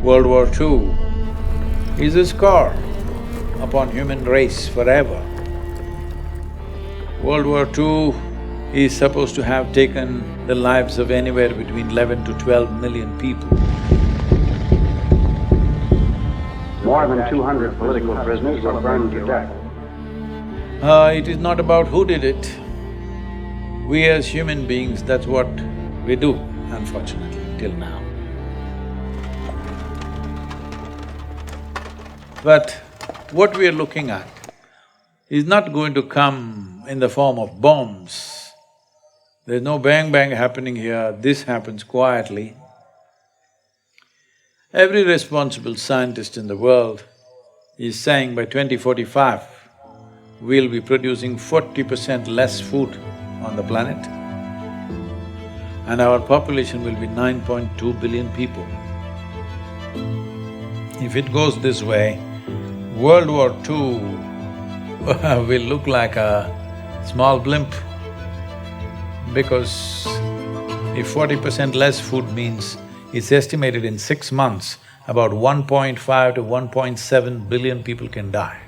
World War II is a scar upon human race forever. World War II is supposed to have taken the lives of anywhere between 11 to 12 million people. More than 200 political prisoners were burned to death. It is not about who did it. We as human beings, that's what we do, unfortunately, till now. But what we are looking at is not going to come in the form of bombs. There's no bang-bang happening here, this happens quietly. Every responsible scientist in the world is saying by 2045, we'll be producing 40% less food on the planet and our population will be 9.2 billion people. If it goes this way, World War II will look like a small blimp, because if 40% less food means it's estimated in 6 months, about 1.5 to 1.7 billion people can die.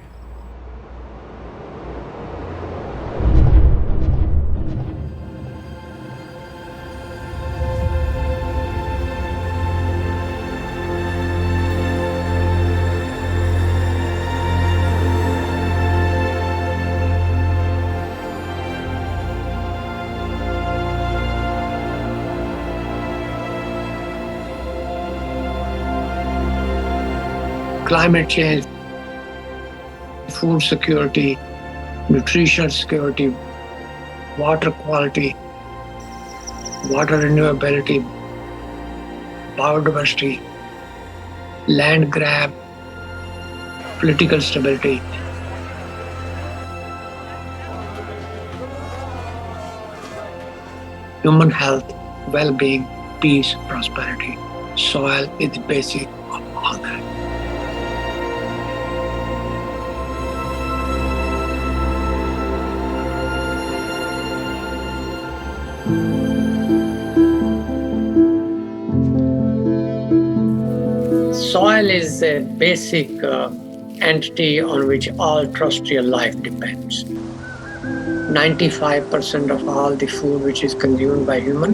Climate change, food security, nutrition security, water quality, water renewability, biodiversity, land grab, political stability. Human health, well-being, peace, prosperity. Soil is the basic of all that. Soil is a basic entity on which all terrestrial life depends. 95% of all the food which is consumed by human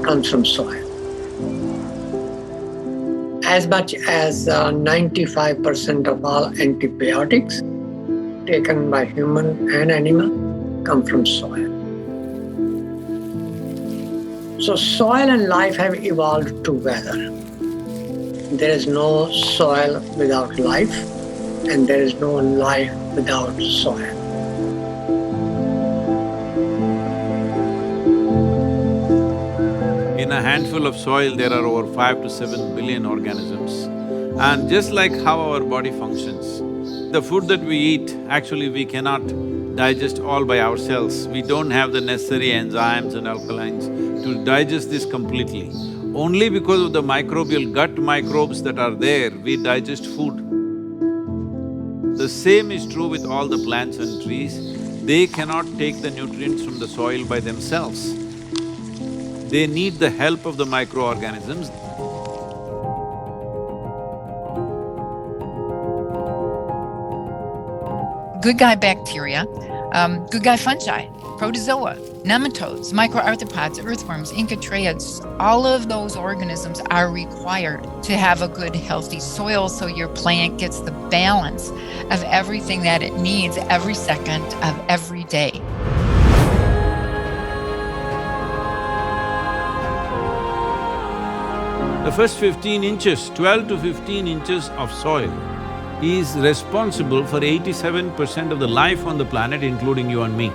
comes from soil. As much as 95% of all antibiotics taken by human and animal come from soil. So soil and life have evolved together. There is no soil without life, and there is no life without soil. In a handful of soil, there are over 5 to 7 billion organisms. And just like how our body functions, the food that we eat, actually we cannot digest all by ourselves. We don't have the necessary enzymes and alkalines to digest this completely. Only because of the microbial gut microbes that are there, we digest food. The same is true with all the plants and trees. They cannot take the nutrients from the soil by themselves. They need the help of the microorganisms. Good guy bacteria, good guy fungi, protozoa, nematodes, microarthropods, earthworms, incatriotes, all of those organisms are required to have a good, healthy soil so your plant gets the balance of everything that it needs every second of every day. The first 15 inches, 12 to 15 inches of soil is responsible for 87% of the life on the planet, including you and me.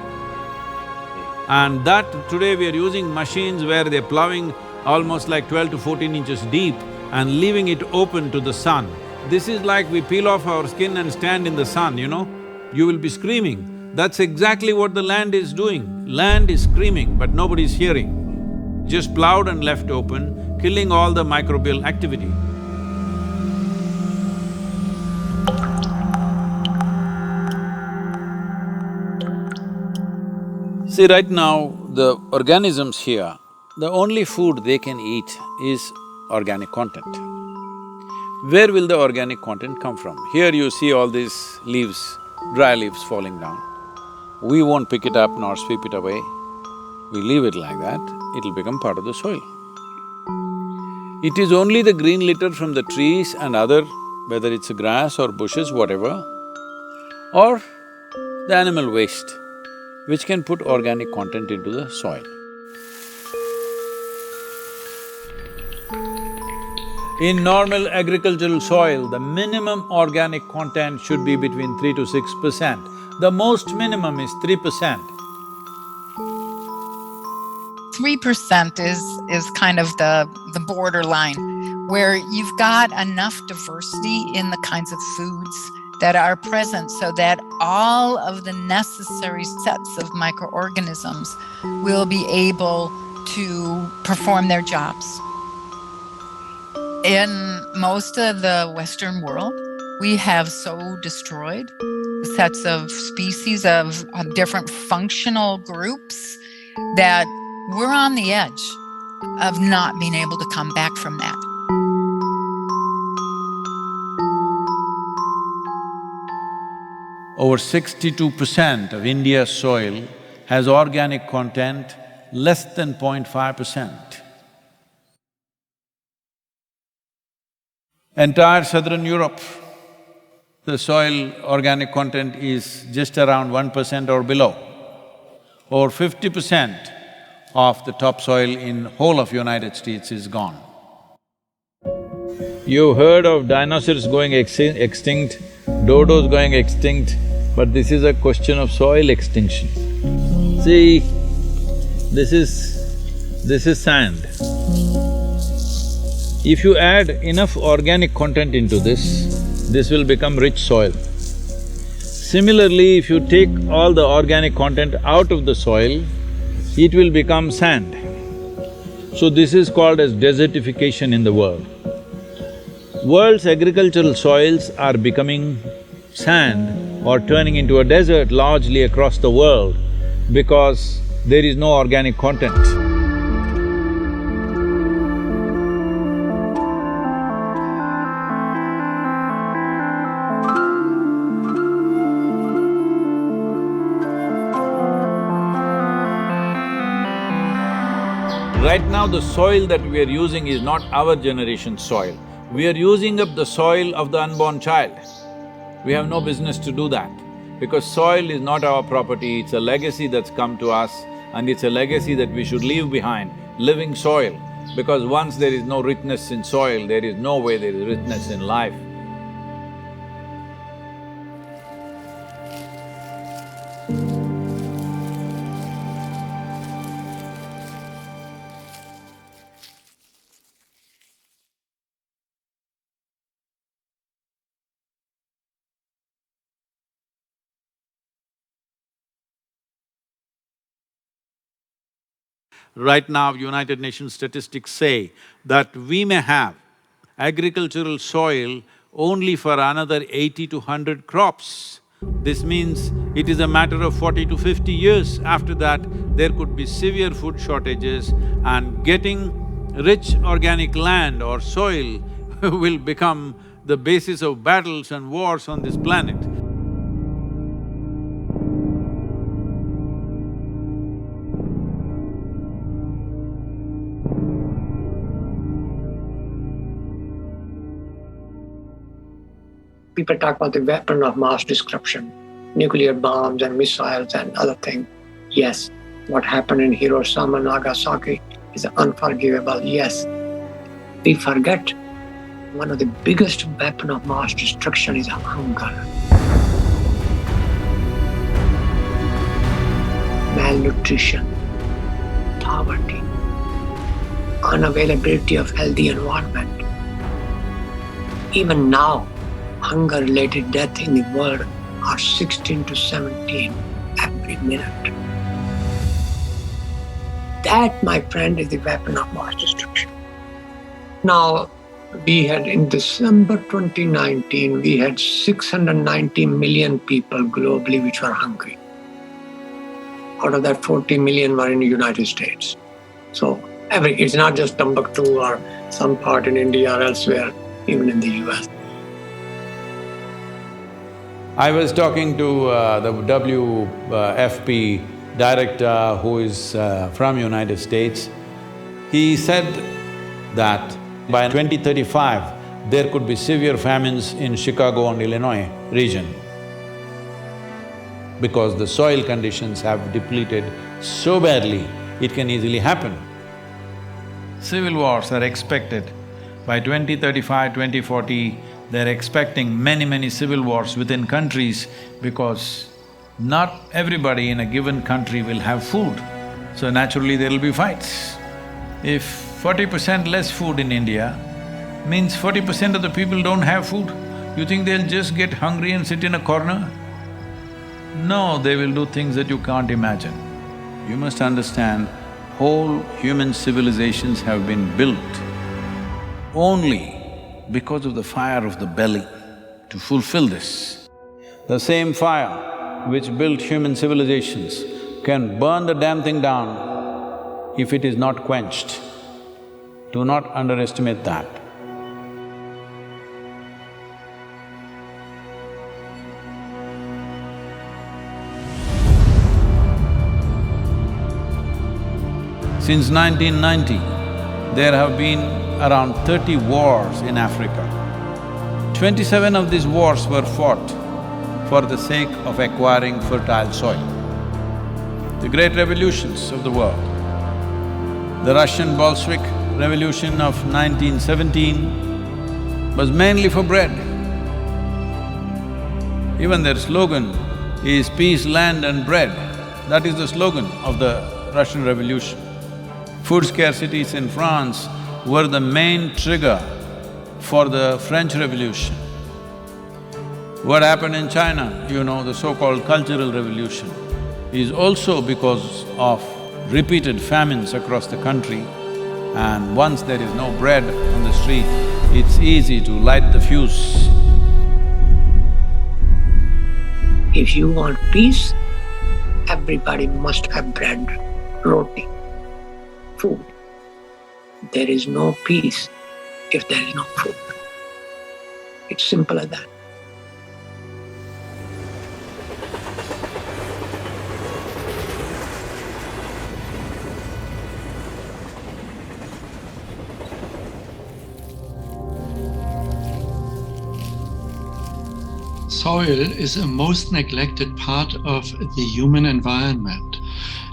And that today we are using machines where they're plowing almost like 12 to 14 inches deep and leaving it open to the sun. This is like we peel off our skin and stand in the sun, you know? You will be screaming. That's exactly what the land is doing. Land is screaming, but nobody's hearing. Just plowed and left open, killing all the microbial activity. See, right now, the organisms here, the only food they can eat is organic content. where will the organic content come from? Here you see all these leaves, dry leaves falling down. We won't pick it up nor sweep it away. We leave it like that, it'll become part of the soil. It is only the green litter from the trees and other, whether it's grass or bushes, whatever, or the animal waste, which can put organic content into the soil. In normal agricultural soil, the minimum organic content should be between 3 to 6%. The most minimum is 3%. 3% is kind of the borderline, where you've got enough diversity in the kinds of foods that are present so that all of the necessary sets of microorganisms will be able to perform their jobs. In most of the Western world, we have so destroyed sets of species of different functional groups that we're on the edge of not being able to come back from that. Over 62% of India's soil has organic content less than 0.5%. Entire southern Europe, the soil organic content is just around 1% or below. Over 50% of the topsoil in whole of United States is gone. You've heard of dinosaurs going extinct, dodos going extinct, but this is a question of soil extinction. See, this is sand. If you add enough organic content into this will become rich soil. Similarly, if you take all the organic content out of the soil, it will become sand. So this is called as desertification in the world. World's agricultural soils are becoming sand or turning into a desert largely across the world because there is no organic content. Right now, the soil that we are using is not our generation's soil. We are using up the soil of the unborn child. We have no business to do that, because soil is not our property, it's a legacy that's come to us and it's a legacy that we should leave behind, living soil. Because once there is no richness in soil, there is no way there is richness in life. Right now, United Nations statistics say that we may have agricultural soil only for another 80 to 100 crops. This means it is a matter of 40 to 50 years. After that, there could be severe food shortages and getting rich organic land or soil will become the basis of battles and wars on this planet. People talk about the weapon of mass destruction, nuclear bombs and missiles and other things. Yes, what happened in Hiroshima and Nagasaki is unforgivable, yes. We forget one of the biggest weapons of mass destruction is hunger. Malnutrition, poverty, unavailability of healthy environment. Even now, hunger-related deaths in the world are 16 to 17 every minute. That, my friend, is the weapon of mass destruction. Now, we had in December 2019, we had 690 million people globally which were hungry. Out of that, 40 million were in the United States. So it's not just Timbuktu or some part in India or elsewhere. even in the US. I was talking to the WFP director who is from United States. He said that by 2035, there could be severe famines in Chicago and Illinois region because the soil conditions have depleted so badly, it can easily happen. Civil wars are expected. By 2035, 2040, they're expecting many civil wars within countries because not everybody in a given country will have food, so naturally there will be fights. If 40% less food in India means 40% of the people don't have food, you think they'll just get hungry and sit in a corner? No, they will do things that you can't imagine. You must understand, whole human civilizations have been built only because of the fire of the belly to fulfill this. The same fire which built human civilizations can burn the damn thing down if it is not quenched. Do not underestimate that. Since 1990, there have been around 30 wars in Africa. 27 of these wars were fought for the sake of acquiring fertile soil. The great revolutions of the world, the Russian Bolshevik Revolution of 1917 was mainly for bread. Even their slogan is peace, land and bread. That is the slogan of the Russian Revolution. Food scarcities in France were the main trigger for the French Revolution. What happened in China, you know, the so-called Cultural Revolution, is also because of repeated famines across the country, and once there is no bread on the street, it's easy to light the fuse. If you want peace, everybody must have bread, roti, food. There is no peace if there is no food. It's simple as that. Soil is a most neglected part of the human environment.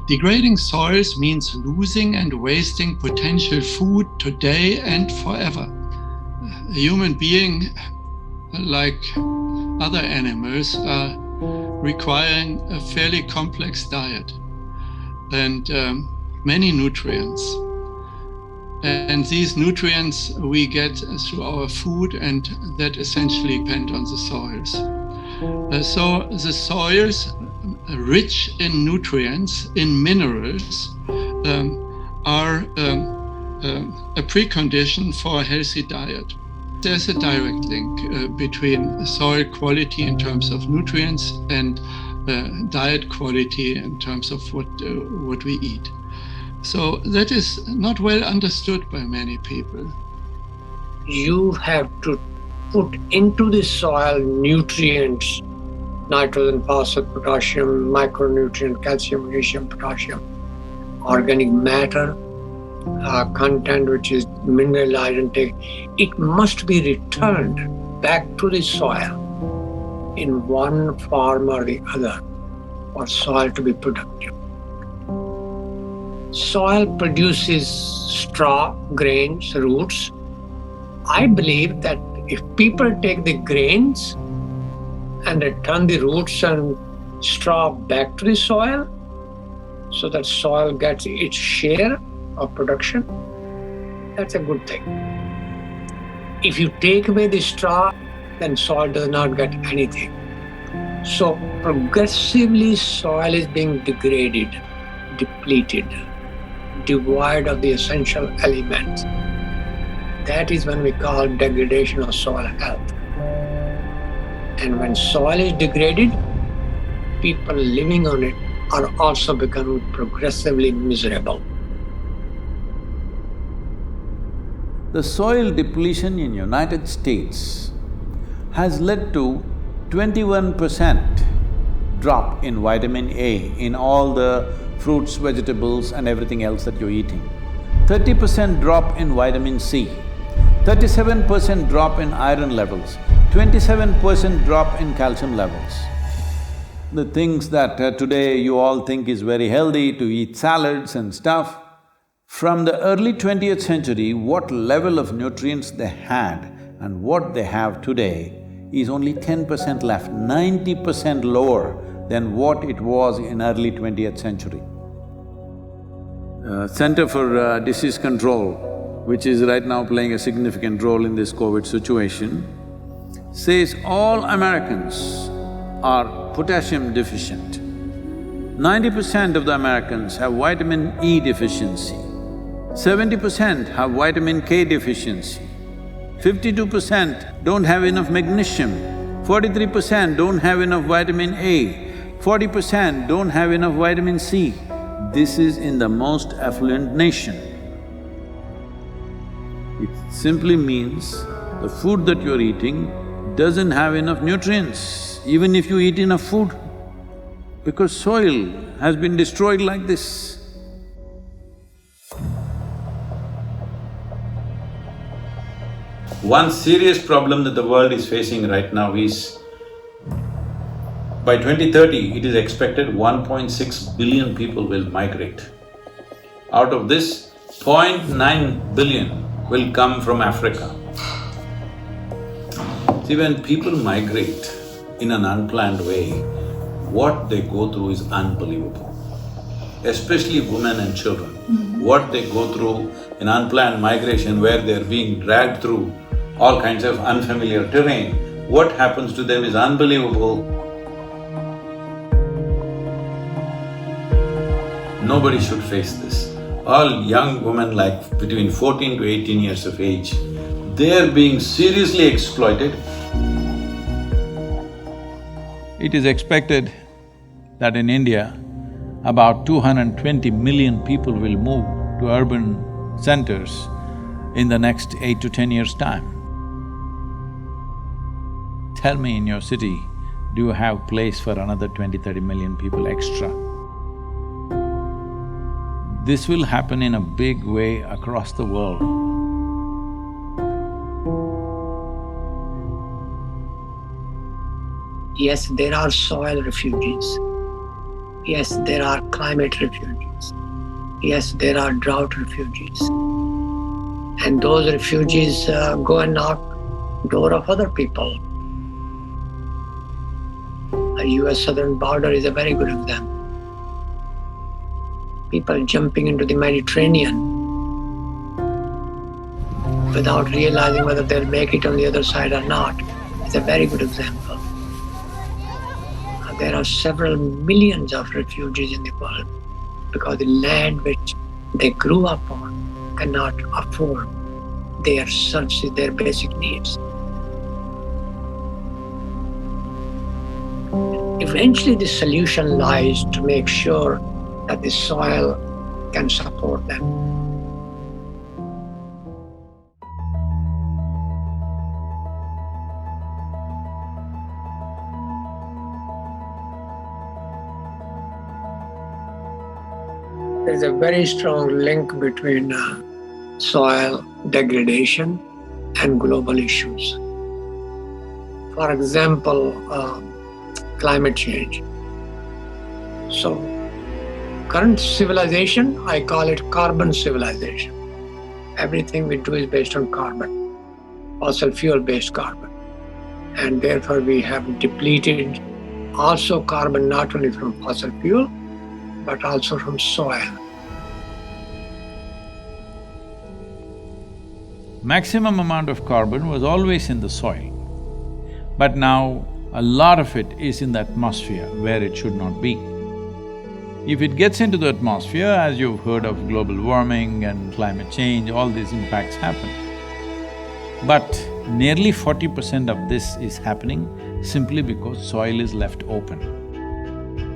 Degrading soils means losing and wasting potential food today and forever. A human being, like other animals, are requiring a fairly complex diet and many nutrients. And these nutrients we get through our food, and that essentially depend on the soils. So the soils, rich in nutrients, in minerals, are a precondition for a healthy diet. There's a direct link between soil quality in terms of nutrients and diet quality in terms of what we eat. So that is not well understood by many people. You have to put into the soil nutrients, nitrogen, phosphorus, potassium, micronutrient, calcium, magnesium, potassium, organic matter, content which is mineralized and take. It must be returned back to the soil in one form or the other for soil to be productive. Soil produces straw, grains, roots. I believe that if people take the grains and return the roots and straw back to the soil, so that soil gets its share of production, that's a good thing. If you take away the straw, then soil does not get anything. So progressively soil is being degraded, depleted, devoid of the essential elements. That is when we call degradation of soil health. And when soil is degraded, people living on it are also becoming progressively miserable. The soil depletion in United States has led to 21% drop in vitamin A in all the fruits, vegetables and everything else that you're eating. 30% drop in vitamin C, 37% drop in iron levels, 27% drop in calcium levels. The things that today you all think is very healthy to eat salads and stuff, from the early 20th century, what level of nutrients they had and what they have today is only 10% left, 90% lower than what it was in early 20th century. Center for Disease Control, which is right now playing a significant role in this COVID situation, says all Americans are potassium deficient. 90% of the Americans have vitamin E deficiency, 70% have vitamin K deficiency, 52% don't have enough magnesium, 43% don't have enough vitamin A, 40% don't have enough vitamin C. This is in the most affluent nation. It simply means the food that you're eating doesn't have enough nutrients, even if you eat enough food, because soil has been destroyed like this. One serious problem that the world is facing right now is, by 2030, it is expected 1.6 billion people will migrate. Out of this, 0.9 billion will come from Africa. See, when people migrate in an unplanned way, what they go through is unbelievable, especially women and children. What they go through in unplanned migration where they're being dragged through all kinds of unfamiliar terrain, what happens to them is unbelievable. Nobody should face this. All young women like between 14 to 18 years of age, they're being seriously exploited. It is expected that in India, about 220 million people will move to urban centers in the next 8 to 10 years' time. Tell me, in your city, do you have place for another 20-30 million people extra? This will happen in a big way across the world. Yes, there are soil refugees. Yes, there are climate refugees. Yes, there are drought refugees. And those refugees go and knock door of other people. The US southern border is a very good example. People jumping into the Mediterranean without realizing whether they'll make it on the other side or not. It's a very good example. There are several millions of refugees in the world because the land which they grew up on cannot afford their search, their basic needs. Eventually the solution lies to make sure that the soil can support them. There is a very strong link between soil degradation and global issues. For example, climate change. So, current civilization, I call it carbon civilization. Everything we do is based on carbon, fossil fuel-based carbon. And therefore we have depleted also carbon not only from fossil fuel, but also from soil. Maximum amount of carbon was always in the soil, but now a lot of it is in the atmosphere where it should not be. If it gets into the atmosphere, as you've heard of global warming and climate change, all these impacts happen. But nearly 40% of this is happening simply because soil is left open.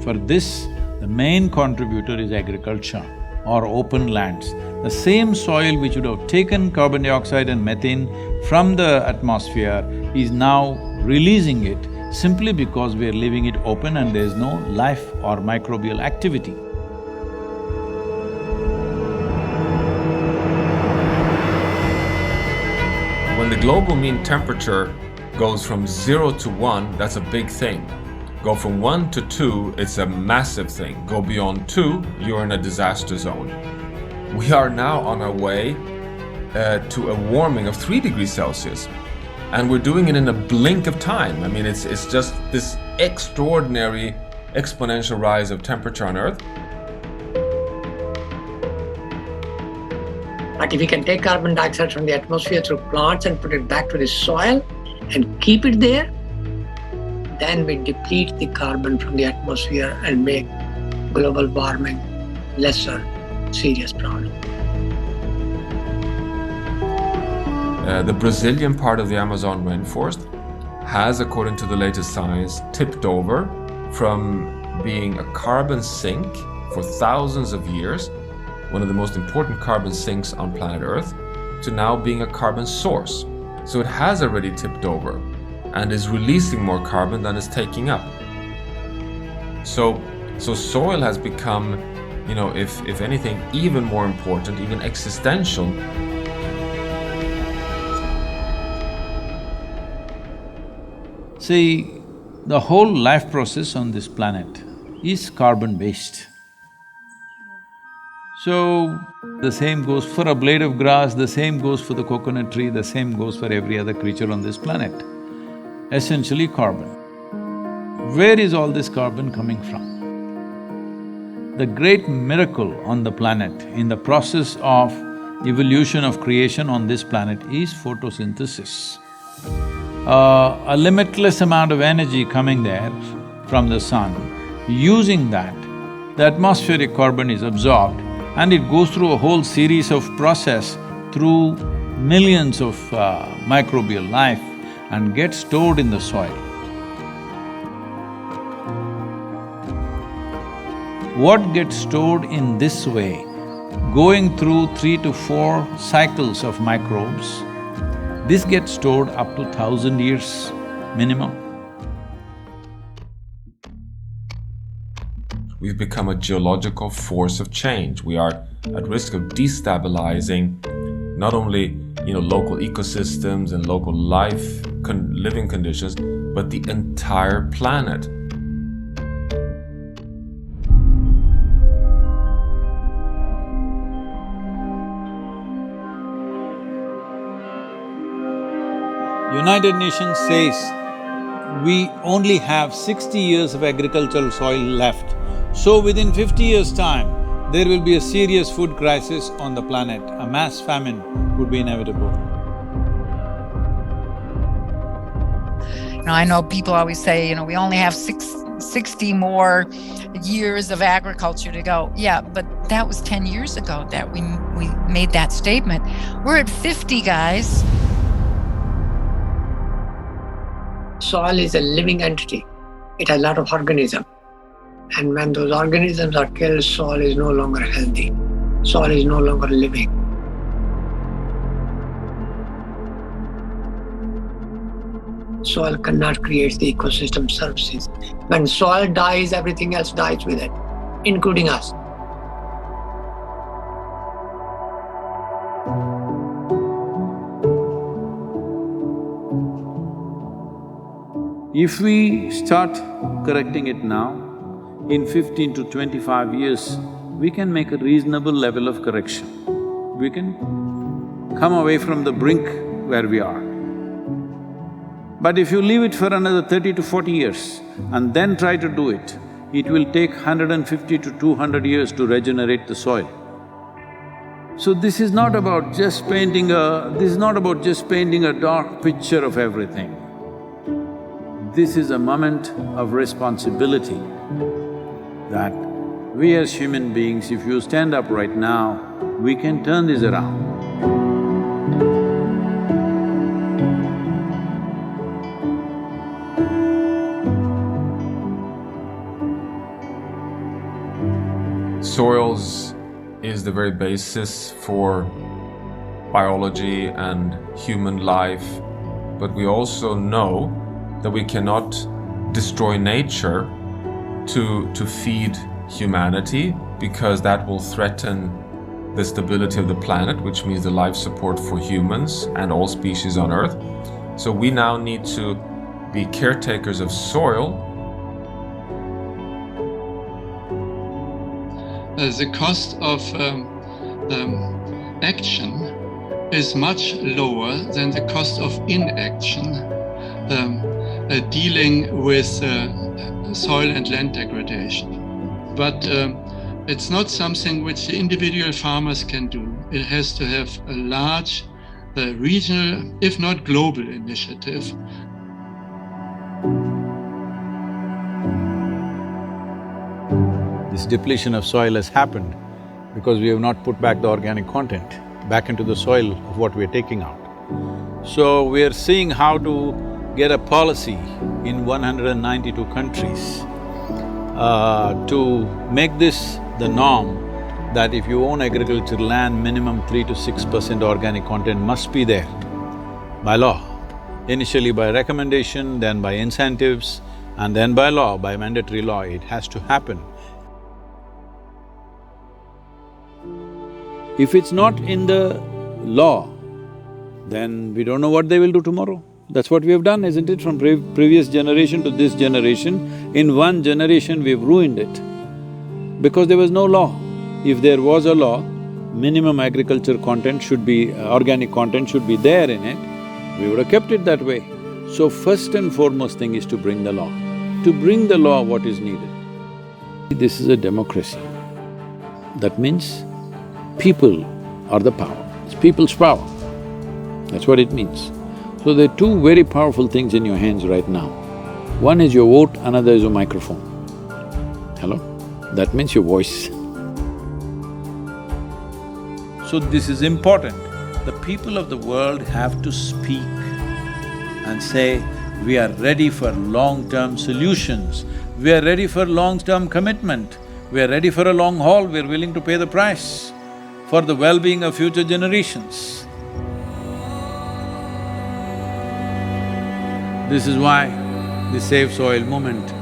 For this, the main contributor is agriculture or open lands. The same soil which would have taken carbon dioxide and methane from the atmosphere is now releasing it simply because we are leaving it open and there is no life or microbial activity. When the global mean temperature goes from 0 to 1, that's a big thing. Go from 1 to 2, it's a massive thing. Go beyond 2, you're in a disaster zone. We are now on our way to a warming of 3 degrees Celsius. And we're doing it in a blink of time. I mean, it's just this extraordinary exponential rise of temperature on Earth. But if we can take carbon dioxide from the atmosphere through plants and put it back to the soil and keep it there, then we deplete the carbon from the atmosphere and make global warming lesser serious problem. The Brazilian part of the Amazon rainforest has, according to the latest science, tipped over from being a carbon sink for thousands of years, one of the most important carbon sinks on planet Earth, to now being a carbon source. So it has already tipped over and is releasing more carbon than it's taking up. So soil has become, you know, if anything, even more important, even existential. See, the whole life process on this planet is carbon-based. So, the same goes for a blade of grass, the same goes for the coconut tree, the same goes for every other creature on this planet. Essentially carbon. Where is all this carbon coming from? The great miracle on the planet, in the process of evolution of creation on this planet, is photosynthesis. A limitless amount of energy coming there from the sun. Using that, the atmospheric carbon is absorbed and it goes through a whole series of process through millions of microbial life and gets stored in the soil. What gets stored in this way, going through 3 to 4 cycles of microbes, this gets stored up to 1,000 years minimum. We've become a geological force of change. We are at risk of destabilizing not only, you know, local ecosystems and local living conditions, but the entire planet. United Nations says we only have 60 years of agricultural soil left. So within 50 years' time, there will be a serious food crisis on the planet. A mass famine would be inevitable. You know, I know people always say, you know, we only have 60 more years of agriculture to go. Yeah, but that was 10 years ago that we made that statement. We're at 50, guys. Soil is a living entity. It has a lot of organisms. And when those organisms are killed, soil is no longer healthy. Soil is no longer living. Soil cannot create the ecosystem services. When soil dies, everything else dies with it, including us. If we start correcting it now, in 15 to 25 years, we can make a reasonable level of correction. We can come away from the brink where we are. But if you leave it for another 30 to 40 years and then try to do it, it will take 150 to 200 years to regenerate the soil. So this is not about just painting a dark picture of everything. This is a moment of responsibility that we as human beings, if you stand up right now, we can turn this around. Soils is the very basis for biology and human life, but we also know that we cannot destroy nature to feed humanity, because that will threaten the stability of the planet, which means the life support for humans and all species on Earth. So we now need to be caretakers of soil. The cost of action is much lower than the cost of inaction, dealing with soil and land degradation. But it's not something which the individual farmers can do. It has to have a large regional, if not global, initiative. This depletion of soil has happened because we have not put back the organic content back into the soil of what we are taking out. So we are seeing how to get a policy in 192 countries to make this the norm, that if you own agricultural land, minimum 3 to 6% organic content must be there by law. Initially by recommendation, then by incentives, and then by law, by mandatory law, it has to happen. If it's not in the law, then we don't know what they will do tomorrow. That's what we have done, isn't it? From previous generation to this generation, in one generation we've ruined it because there was no law. If there was a law, minimum agriculture content should be… organic content should be there in it, we would have kept it that way. So first and foremost thing is to bring the law. To bring the law, what is needed? This is a democracy. That means people are the power, it's people's power. That's what it means. So there are two very powerful things in your hands right now. One is your vote, another is your microphone. Hello? That means your voice. So this is important. The people of the world have to speak and say, we are ready for long-term solutions, we are ready for long-term commitment, we are ready for a long haul, we are willing to pay the price for the well-being of future generations. This is why the Save Soil movement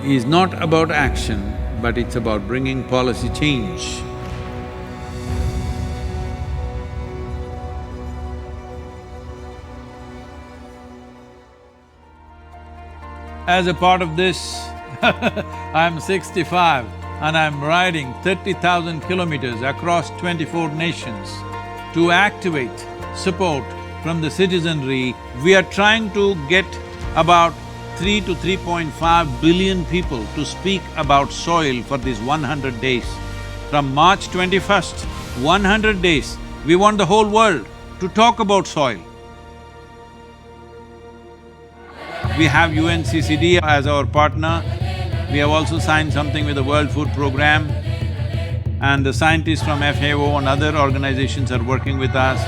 is not about action, but it's about bringing policy change. As a part of this, I'm 65 and I'm riding 30,000 kilometers across 24 nations to activate support from the citizenry. We are trying to get about 3 to 3.5 billion people to speak about soil for these 100 days. From March 21st, 100 days, we want the whole world to talk about soil. We have UNCCD as our partner. We have also signed something with the World Food Programme, and the scientists from FAO and other organizations are working with us.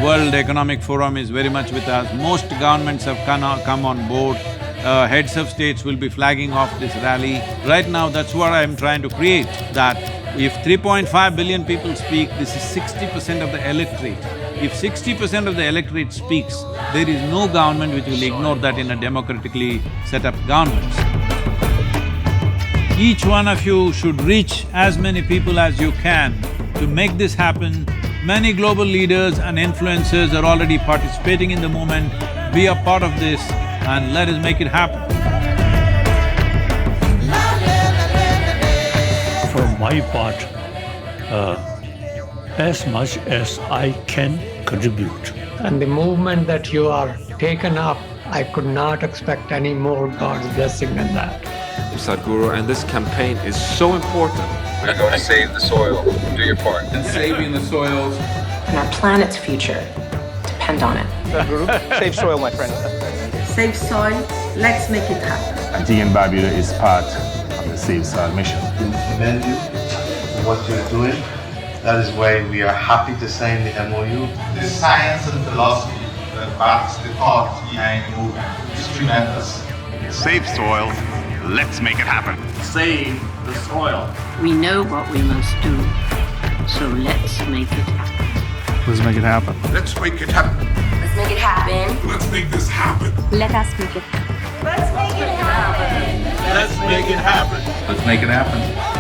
World Economic Forum is very much with us. Most governments have come on board. Heads of states will be flagging off this rally. Right now, that's what I'm trying to create, that if 3.5 billion people speak, this is 60% of the electorate. If 60% of the electorate speaks, there is no government which will ignore that in a democratically set up government. Each one of you should reach as many people as you can to make this happen. Many global leaders and influencers are already participating in the movement. Be a part of this and let us make it happen. For my part, as much as I can contribute. And the movement that you are taken up, I could not expect any more God's blessing than that. Sadhguru, and this campaign is so important. We're going to save the soil. Do your part. And saving the soils. And our planet's future depend on it. Sadhguru, save soil, my friend. Save soil, let's make it happen. GM Barbuda is part of the Save Soil mission. Commend you for what you're doing. That is why we are happy to sign the MOU. The science and philosophy that backs the thought behind the movement is tremendous. Save soil, let's make it happen. Save the soil. We know what we must do, so let's make it happen. Let's make it happen. Let's make it happen. Let's make it happen. Let's make this happen. Let us make it happen. Let's make it happen. Let's make it happen. Let's make it happen.